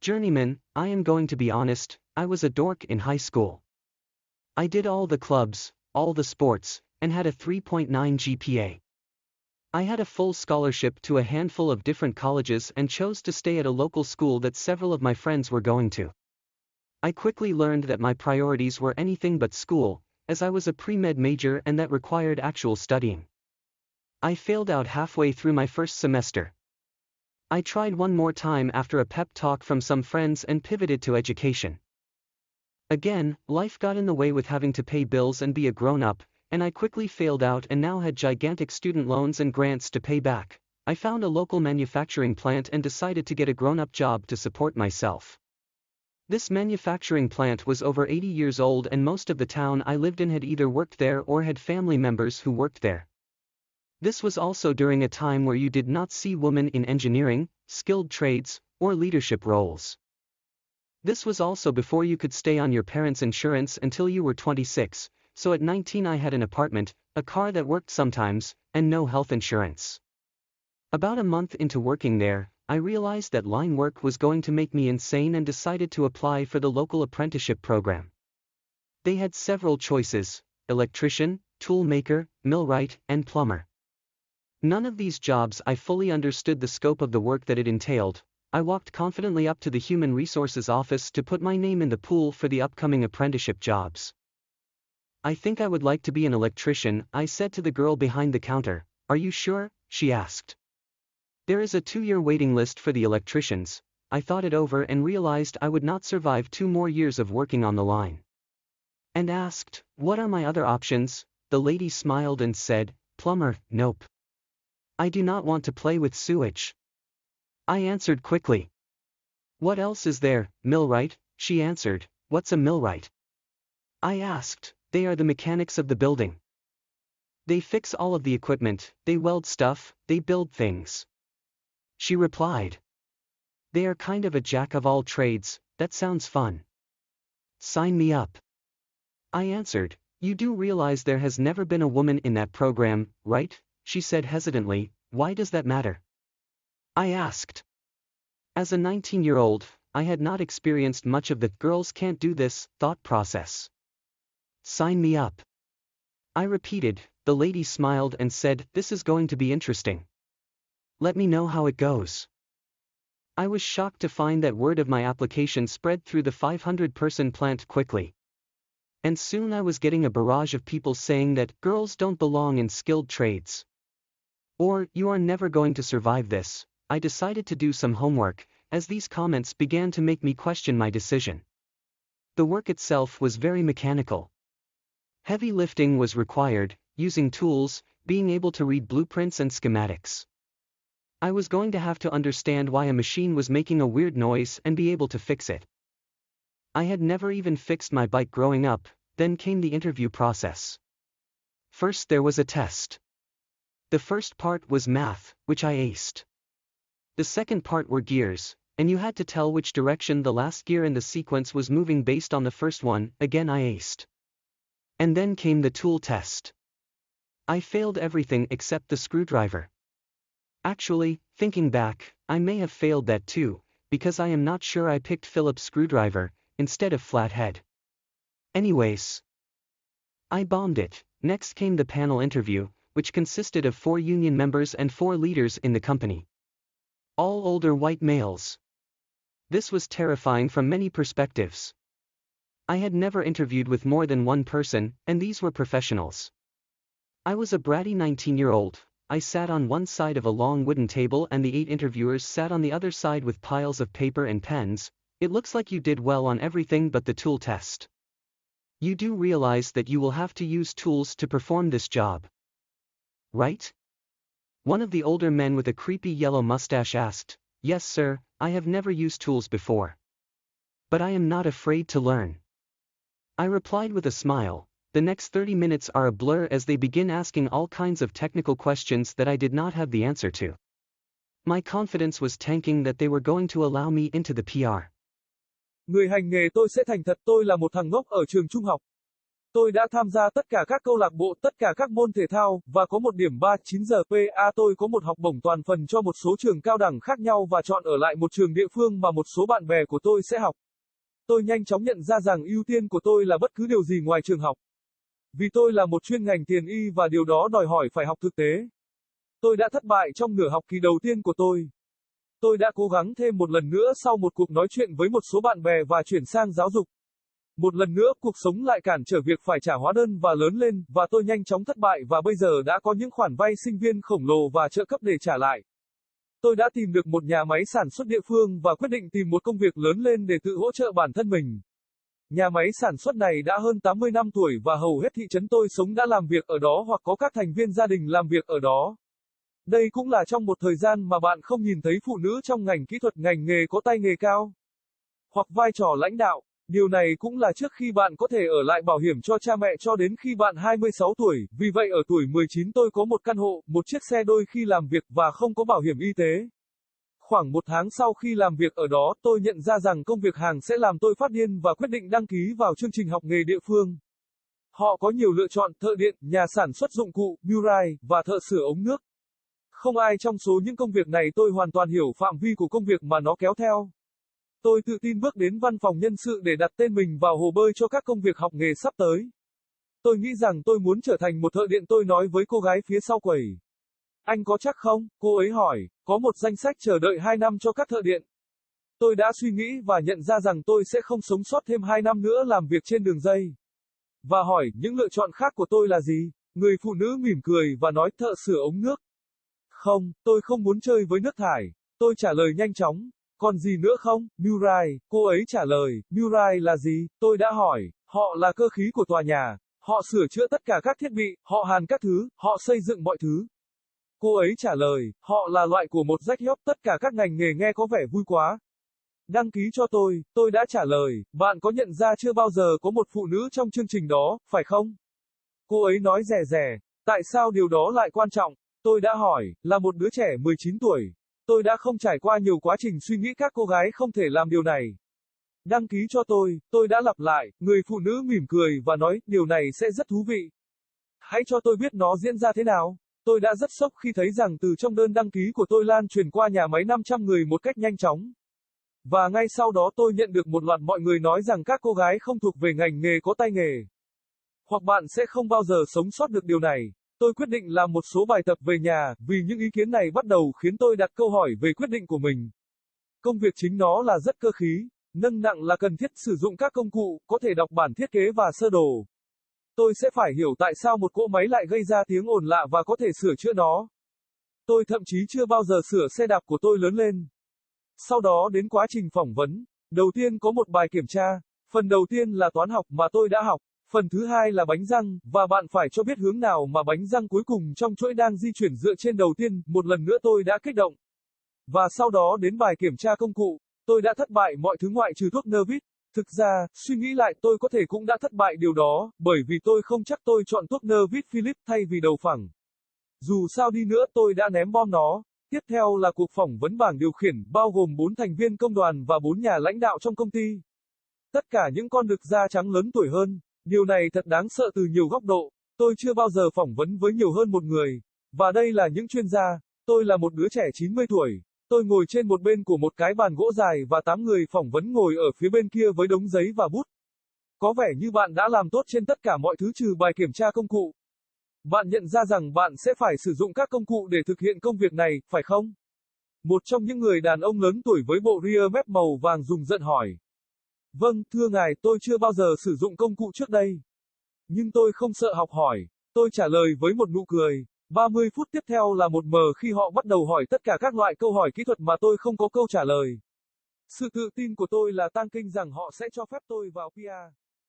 Journeyman, I am going to be honest, I was a dork in high school. I did all the clubs, all the sports, and had a 3.9 GPA. I had a full scholarship to a handful of different colleges and chose to stay at a local school that several of my friends were going to. I quickly learned that my priorities were anything but school, as I was a pre-med major and that required actual studying. I failed out halfway through my first semester. I tried one more time after a pep talk from some friends and pivoted to education. Again, life got in the way with having to pay bills and be a grown-up, and I quickly failed out and now had gigantic student loans and grants to pay back. I found a local manufacturing plant and decided to get a grown-up job to support myself. This manufacturing plant was over 80 years old and most of the town I lived in had either worked there or had family members who worked there. This was also during a time where you did not see women in engineering, skilled trades, or leadership roles. This was also before you could stay on your parents' insurance until you were 26, so at 19 I had an apartment, a car that worked sometimes, and no health insurance. About a month into working there, I realized that line work was going to make me insane and decided to apply for the local apprenticeship program. They had several choices: electrician, tool maker, millwright, and plumber. None of these jobs I fully understood the scope of the work that it entailed. I walked confidently up to the Human Resources office to put my name in the pool for the upcoming apprenticeship jobs. "I think I would like to be an electrician," I said to the girl behind the counter. "Are you sure?" she asked. "There is a 2-year waiting list for the electricians." I thought it over and realized I would not survive 2 more years of working on the line. And asked, "What are my other options?" The lady smiled and said, "Plumber, nope. I do not want to play with sewage." I answered quickly. "What else is there?" "Millwright," she answered. "What's a millwright?" I asked. "They are the mechanics of the building. They fix all of the equipment, they weld stuff, they build things." She replied. "They are kind of a jack of all trades." "That sounds fun. Sign me up." I answered. "You do realize there has never been a woman in that program, right?" She said hesitantly. "Why does that matter?" I asked. As a 19-year-old, I had not experienced much of the "girls can't do this" thought process. "Sign me up." I repeated. The lady smiled and said, "This is going to be interesting. Let me know how it goes." I was shocked to find that word of my application spread through the 500-person plant quickly. And soon I was getting a barrage of people saying that girls don't belong in skilled trades. Or, "You are never going to survive this." I decided to do some homework, as these comments began to make me question my decision. The work itself was very mechanical. Heavy lifting was required, using tools, being able to read blueprints and schematics. I was going to have to understand why a machine was making a weird noise and be able to fix it. I had never even fixed my bike growing up. Then came the interview process. First there was a test. The first part was math, which I aced. The second part were gears, and you had to tell which direction the last gear in the sequence was moving based on the first one. Again I aced. And then came the tool test. I failed everything except the screwdriver. Actually, thinking back, I may have failed that too, because I am not sure I picked Phillips screwdriver instead of flathead. Anyways, I bombed it. Next came the panel interview, which consisted of 4 union members and 4 leaders in the company. All older white males. This was terrifying from many perspectives. I had never interviewed with more than one person, and these were professionals. I was a bratty 19-year-old. I sat on one side of a long wooden table and the 8 interviewers sat on the other side with piles of paper and pens. "It looks like you did well on everything but the tool test. You do realize that you will have to use tools to perform this job, right?" One of the older men with a creepy yellow mustache asked. "Yes, sir, I have never used tools before. But I am not afraid to learn." I replied with a smile. The next 30 minutes are a blur as they begin asking all kinds of technical questions that I did not have the answer to. My confidence was tanking that they were going to allow me into the PR. Người hành nghề tôi sẽ thành thật, tôi là một thằng ngốc ở trường trung học. Tôi đã tham gia tất cả các câu lạc bộ, tất cả các môn thể thao, và có một điểm 39 giờ PA. Tôi có một học bổng toàn phần cho một số trường cao đẳng khác nhau và chọn ở lại một trường địa phương mà một số bạn bè của tôi sẽ học. Tôi nhanh chóng nhận ra rằng ưu tiên của tôi là bất cứ điều gì ngoài trường học. Vì tôi là một chuyên ngành tiền y và điều đó đòi hỏi phải học thực tế. Tôi đã thất bại trong nửa học kỳ đầu tiên của tôi. Tôi đã cố gắng thêm một lần nữa sau một cuộc nói chuyện với một số bạn bè và chuyển sang giáo dục. Một lần nữa, cuộc sống lại cản trở việc phải trả hóa đơn và lớn lên, và tôi nhanh chóng thất bại và bây giờ đã có những khoản vay sinh viên khổng lồ và trợ cấp để trả lại. Tôi đã tìm được một nhà máy sản xuất địa phương và quyết định tìm một công việc lớn lên để tự hỗ trợ bản thân mình. Nhà máy sản xuất này đã hơn 80 năm tuổi và hầu hết thị trấn tôi sống đã làm việc ở đó hoặc có các thành viên gia đình làm việc ở đó. Đây cũng là trong một thời gian mà bạn không nhìn thấy phụ nữ trong ngành kỹ thuật, ngành nghề có tay nghề cao, hoặc vai trò lãnh đạo. Điều này cũng là trước khi bạn có thể ở lại bảo hiểm cho cha mẹ cho đến khi bạn 26 tuổi, vì vậy ở tuổi 19 tôi có một căn hộ, một chiếc xe đôi khi làm việc và không có bảo hiểm y tế. Khoảng một tháng sau khi làm việc ở đó, tôi nhận ra rằng công việc hàng sẽ làm tôi phát điên và quyết định đăng ký vào chương trình học nghề địa phương. Họ có nhiều lựa chọn: thợ điện, nhà sản xuất dụng cụ, millwright, và thợ sửa ống nước. Không ai trong số những công việc này tôi hoàn toàn hiểu phạm vi của công việc mà nó kéo theo. Tôi tự tin bước đến văn phòng nhân sự để đặt tên mình vào hồ bơi cho các công việc học nghề sắp tới. Tôi nghĩ rằng tôi muốn trở thành một thợ điện, tôi nói với cô gái phía sau quầy. Anh có chắc không? Cô ấy hỏi. Có một danh sách chờ đợi 2 năm cho các thợ điện. Tôi đã suy nghĩ và nhận ra rằng tôi sẽ không sống sót thêm 2 năm nữa làm việc trên đường dây. Và hỏi, những lựa chọn khác của tôi là gì? Người phụ nữ mỉm cười và nói, thợ sửa ống nước. Không, tôi không muốn chơi với nước thải. Tôi trả lời nhanh chóng. Còn gì nữa không? Millwright, cô ấy trả lời. Millwright là gì? Tôi đã hỏi. Họ là cơ khí của tòa nhà. Họ sửa chữa tất cả các thiết bị, họ hàn các thứ, họ xây dựng mọi thứ. Cô ấy trả lời. Họ là loại của một rách hớp, tất cả các ngành nghề. Nghe có vẻ vui quá. Đăng ký cho tôi đã trả lời. Bạn có nhận ra chưa bao giờ có một phụ nữ trong chương trình đó, phải không? Cô ấy nói rè rè. Tại sao điều đó lại quan trọng? Tôi đã hỏi. Là một đứa trẻ 19 tuổi. Tôi đã không trải qua nhiều quá trình suy nghĩ các cô gái không thể làm điều này. Đăng ký cho tôi đã lặp lại. Người phụ nữ mỉm cười và nói, điều này sẽ rất thú vị. Hãy cho tôi biết nó diễn ra thế nào. Tôi đã rất sốc khi thấy rằng từ trong đơn đăng ký của tôi lan truyền qua nhà máy 500 người một cách nhanh chóng. Và ngay sau đó tôi nhận được một loạt mọi người nói rằng các cô gái không thuộc về ngành nghề có tay nghề. Hoặc bạn sẽ không bao giờ sống sót được điều này. Tôi quyết định làm một số bài tập về nhà, vì những ý kiến này bắt đầu khiến tôi đặt câu hỏi về quyết định của mình. Công việc chính nó là rất cơ khí, nâng nặng là cần thiết, sử dụng các công cụ, có thể đọc bản thiết kế và sơ đồ. Tôi sẽ phải hiểu tại sao một cỗ máy lại gây ra tiếng ồn lạ và có thể sửa chữa nó. Tôi thậm chí chưa bao giờ sửa xe đạp của tôi lớn lên. Sau đó đến quá trình phỏng vấn. Đầu tiên có một bài kiểm tra. Phần đầu tiên là toán học mà tôi đã học. Phần thứ hai là bánh răng, và bạn phải cho biết hướng nào mà bánh răng cuối cùng trong chuỗi đang di chuyển dựa trên đầu tiên. Một lần nữa tôi đã kích động. Và sau đó đến bài kiểm tra công cụ. Tôi đã thất bại mọi thứ ngoại trừ thuốc Eng-Viet. Thực ra, suy nghĩ lại tôi có thể cũng đã thất bại điều đó, bởi vì tôi không chắc tôi chọn thuốc Eng-Viet Philip thay vì đầu phẳng. Dù sao đi nữa tôi đã ném bom nó. Tiếp theo là cuộc phỏng vấn bảng điều khiển, bao gồm 4 thành viên công đoàn và 4 nhà lãnh đạo trong công ty. Tất cả những con đực da trắng lớn tuổi hơn. Điều này thật đáng sợ từ nhiều góc độ. Tôi chưa bao giờ phỏng vấn với nhiều hơn một người. Và đây là những chuyên gia. Tôi là một đứa trẻ 90 tuổi. Tôi ngồi trên một bên của một cái bàn gỗ dài và 8 người phỏng vấn ngồi ở phía bên kia với đống giấy và bút. Có vẻ như bạn đã làm tốt trên tất cả mọi thứ trừ bài kiểm tra công cụ. Bạn nhận ra rằng bạn sẽ phải sử dụng các công cụ để thực hiện công việc này, phải không? Một trong những người đàn ông lớn tuổi với bộ ria mép màu vàng rùng rợn hỏi. Vâng, thưa ngài, tôi chưa bao giờ sử dụng công cụ trước đây. Nhưng tôi không sợ học hỏi. Tôi trả lời với một nụ cười. 30 phút tiếp theo là một mờ khi họ bắt đầu hỏi tất cả các loại câu hỏi kỹ thuật mà tôi không có câu trả lời. Sự tự tin của tôi là tăng kinh rằng họ sẽ cho phép tôi vào PR.